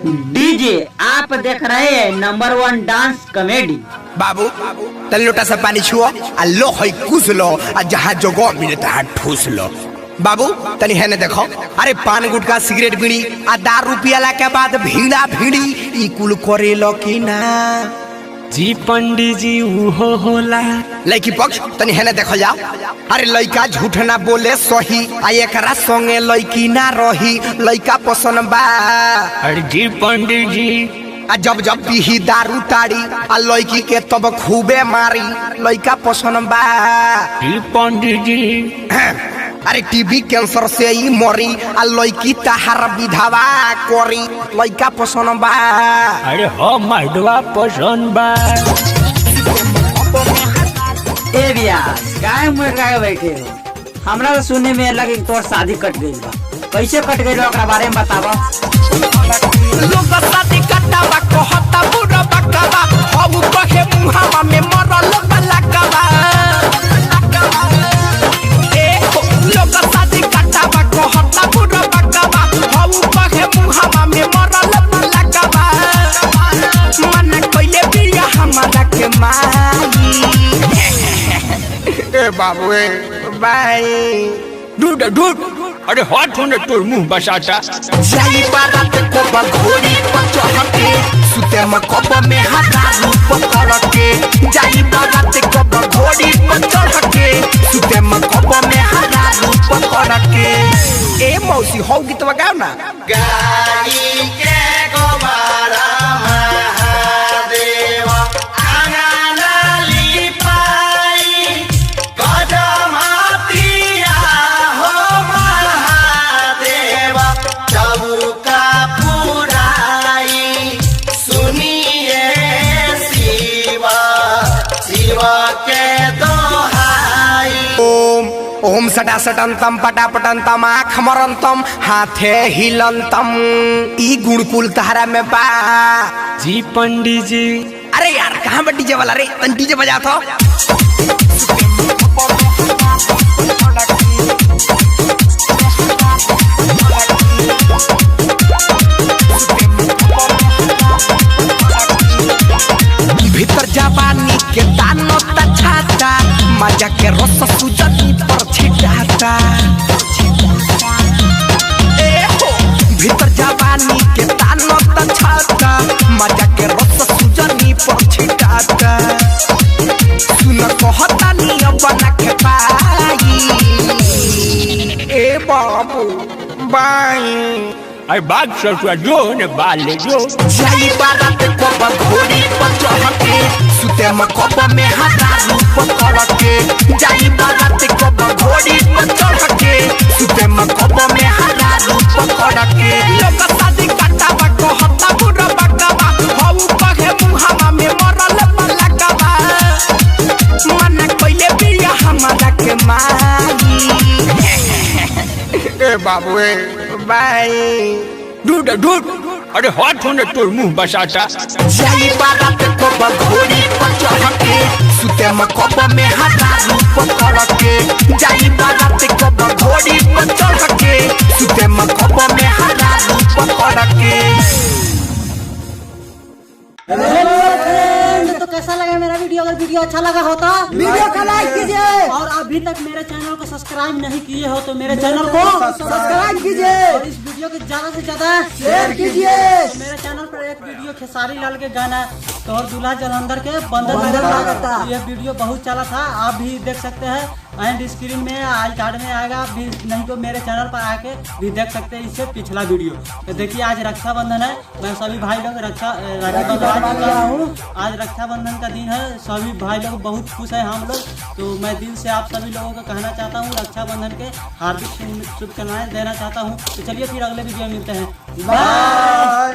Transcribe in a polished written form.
DJ आप देख रहे हैं नंबर 1 डांस कॉमेडी। बाबू तन लोटा से पानी छुओ आ लो है कुछ लो आ जहाँ जगह मिले तहाँ ठूस लो। बाबू तनी है ने देखो, अरे पान गुटका सिगरेट बीड़ी आ दारू पियाला के बाद भीड़ा भीड़ी ई कुल करे लो कि ना जी पंडित जी उहो होला। लड़की पक्ष तनी है ने देखो जाओ, अरे लड़का झूठ ना बोले सही आ एकरा संगे लड़की ना रही लड़का पसंद बा। अरे जी पंडित जी आ जब जब पीही दारू ताड़ी आ लड़की के तब खूबे मारी लड़का पसंद बा। जी पंडित जी अरे टीबी कैंसर से ही मरी आ लड़की तहार विधवा करी लड़का पसंद बा। अरे हो मर्दवा पसंद बा। ए बिया काय मुंह काहे बैठे हो? हमरा तो सुनने में लगे तोर शादी कट गई बा। कैसे कट गई ओकरा बारे में बतावा। लोग शादी कटावा कहता बुरा बकवा अब कहे मुहावा में मरल बलकवा। लोग शादी कटावा कहता बुरा बकवा अब कहे मुहावा में मरल बलकवा। मन कइले बिया हमारा के माई ए बाबू ए बाई ढूंढ ढूंढ। अरे हाथ होने तोर मुंह बसाता। जाई बारात को बघोड़ी पर चढ़ के सुते में कप में हजारू पकड़ के। जाई बारात को बघोड़ी पर चढ़ के सुते में कप में हजारू पकड़ के। ए मौसी हो गीत गाओ ना। गाड़ी के गोबारा महादेव आंगना लिपाई गजमातिया हो महादेव चौका पुराई सुनिए शिवा शिवा के दोहाई। ओम ओम सटा सटंतम पटा पटंतम आँख मरंतम हाथे हिलंतम ई गुणकुल तहरा में बा। जी पंडित जी अरे यार कहाँ बा डीजे वाला रे, तन डीजे बजा तो। भीतर जवानी के दानो तछाता मजा के रस सुजनी पर छिटाता। ए हो भीतर जवानी के दानो तछाता मजा के रस सुजनी पर छिटाता। सुन कहता नियम बना के पाई ए बाबू बाई। अरे बाग ससुआ जो ने बाले जो। जाई बारात को बघोड़ी पर चढ़ के सुते में कप में हजारू पकड़ के। जाई बारात को बघोड़ी पर चढ़ के सुते में कप में हजारू पकड़ के। लोग शादी कटावा कहता बुरा बकवा हऊ कहे मुहावा में मरल बलकवा। मन कइले बिया हमारा के माई ए बाबू ए बाई ढूंढ ढूंढ। अरे हाथ होने तोर मुंह बसाता। जाई बारात को बघोड़ी पर चढ़ के सुते में कप में हजारू पकड़ के। जाई बारात को बघोड़ी पर चढ़ के सुते में कप में हजारू पकड़ के। तो कैसा लगा मेरा वीडियो? अगर वीडियो अच्छा लगा हो तो वीडियो को लाइक कीजिए और अभी तक मेरे चैनल को सब्सक्राइब नहीं किए हो तो मेरे चैनल को सब्सक्राइब कीजिए और इस वीडियो को ज्यादा से ज्यादा शेयर कीजिए। मेरे चैनल पर एक वीडियो खेसारी लाल के गाना तोहर दूल्हा जलंधर के बंदर ये वीडियो बहुत चला था, आप भी देख सकते हैं। एंड स्क्रीन में आई कार्ड में आएगा, आप भी नहीं तो मेरे चैनल पर आके भी देख सकते हैं इससे पिछला वीडियो। तो देखिए आज रक्षाबंधन है, मैं सभी भाई लोग आज रक्षाबंधन का दिन है। सभी भाई लोग बहुत खुश है हम लोग, तो मैं दिल से आप सभी लोगों को कहना चाहता हूँ रक्षाबंधन के हार्दिक शुभकामनाएं देना चाहता हूँ। तो चलिए फिर अगले वीडियो में मिलते हैं। बाय।